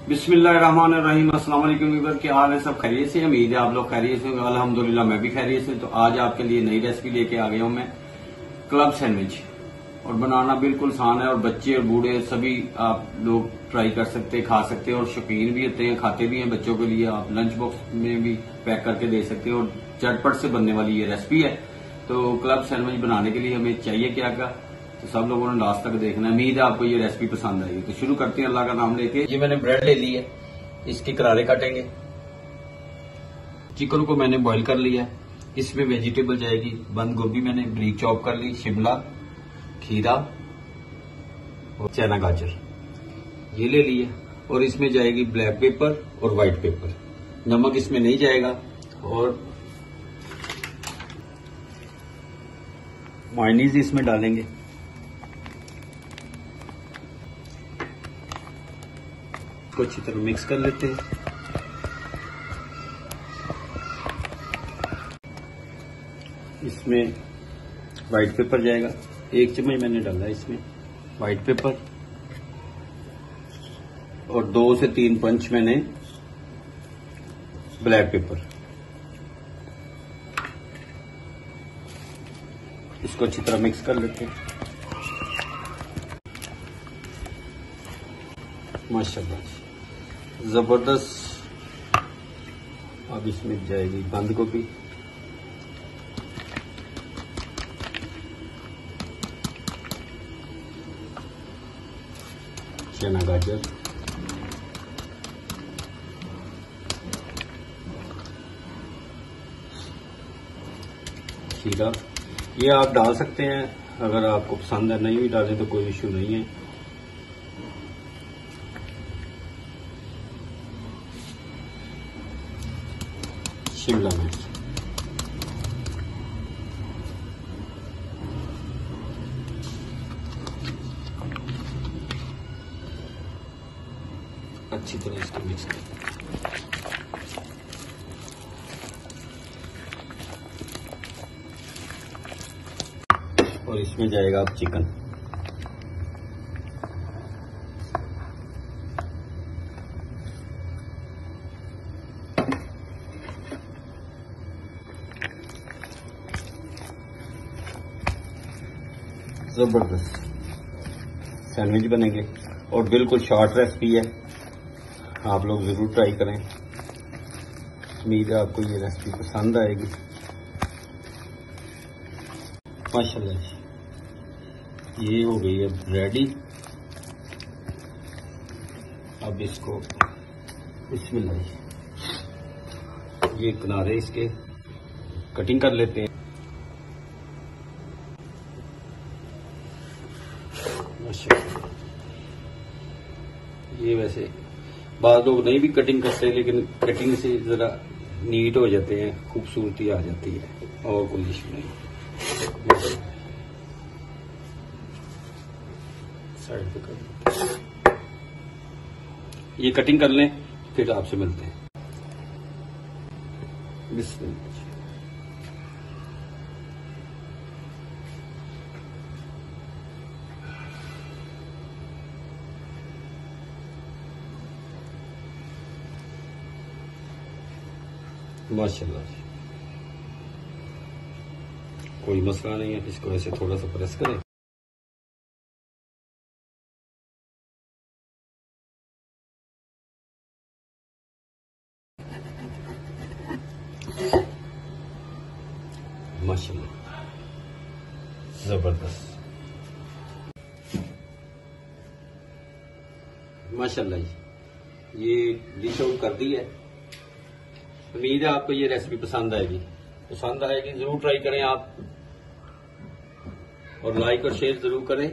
बिस्मिल्लाहिर्रहमानिर्रहीम। अस्सलाम वालेकुम व्यूअर, क्या हाल है? सब खैरियत से? उम्मीद है आप लोग खैरियत से होंगे। अल्हम्दुलिल्लाह मैं भी खैरियत से। तो आज आपके लिए नई रेसिपी लेके आ गया हूं मैं, क्लब सैंडविच। और बनाना बिल्कुल आसान है और बच्चे और बूढ़े सभी आप लोग ट्राई कर सकते हैं, खा सकते हैं और शौकीन भी होते हैं, खाते भी हैं। बच्चों के लिए आप लंच बॉक्स में भी पैक करके दे सकते हैं और झटपट से बनने वाली ये रेसिपी है। तो क्लब सैंडविच बनाने के लिए हमें चाहिए क्या क्या, तो सब लोगों ने लास्ट तक देखना है। उम्मीद है आपको ये रेसिपी पसंद आएगी। तो शुरू करते हैं अल्लाह का नाम लेके। ये मैंने ब्रेड ले ली है, इसके करारे काटेंगे। चिकन को मैंने बॉईल कर लिया है। इसमें वेजिटेबल जाएगी, बंद गोभी मैंने ब्रीक चॉप कर ली, शिमला, खीरा और चना गाजर ये ले लिया। और इसमें जाएगी ब्लैक पेपर और व्हाइट पेपर। नमक इसमें नहीं जाएगा। और मायोनीज इसमें डालेंगे। इसको अच्छी तरह मिक्स कर लेते हैं। इसमें व्हाइट पेपर जाएगा, 1 चम्मच मैंने डाला है इसमें व्हाइट पेपर। और 2 से 3 पंच मैंने ब्लैक पेपर। इसको अच्छी तरह मिक्स कर लेते हैं। माशाल्लाह जबरदस्त। अब इसमें जाएगी बंद गोभी, चना गाजर, खीरा। ये आप डाल सकते हैं अगर आपको पसंद है, नहीं भी डालें तो कोई इश्यू नहीं है। शिमला मिर्च, अच्छी तरह इसको मिक्स कर। और इसमें जाएगा अब चिकन। जबरदस्त सैंडविच बनेंगे और बिल्कुल शॉर्ट रेसिपी है, आप लोग जरूर ट्राई करें। उम्मीद है आपको ये रेसिपी पसंद आएगी। माशाल्लाह ये हो गई है रेडी। अब इसको बिस्मिल्लाह, ये किनारे इसके कटिंग कर लेते हैं। ये वैसे बाद लोग नहीं भी कटिंग करते, लेकिन कटिंग से जरा नीट हो जाते हैं, खूबसूरती आ जाती है और कोई इशू नहीं। साइड पे कर, ये कटिंग कर लें, फिर आपसे मिलते हैं। बिस्मिल्लाह। माशाल्लाह कोई मसला नहीं है। इसको ऐसे थोड़ा सा प्रेस करें। माशाल्लाह जबरदस्त। माशाल्लाह ये डिश आउट कर दी है। उम्मीद है आपको ये रेसिपी पसंद आएगी। पसंद आएगी जरूर ट्राई करें आप, और लाइक और शेयर जरूर करें।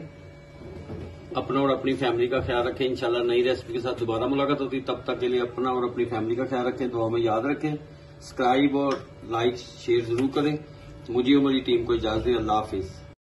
अपना और अपनी फैमिली का ख्याल रखें। इंशाल्लाह नई रेसिपी के साथ दोबारा मुलाकात होती। तब तक के लिए अपना और अपनी फैमिली का ख्याल रखें, दुआ में याद रखें। सब्सक्राइब और लाइक शेयर जरूर करें। मुझे और मेरी टीम को इजाजत दें। अल्लाह हाफिज।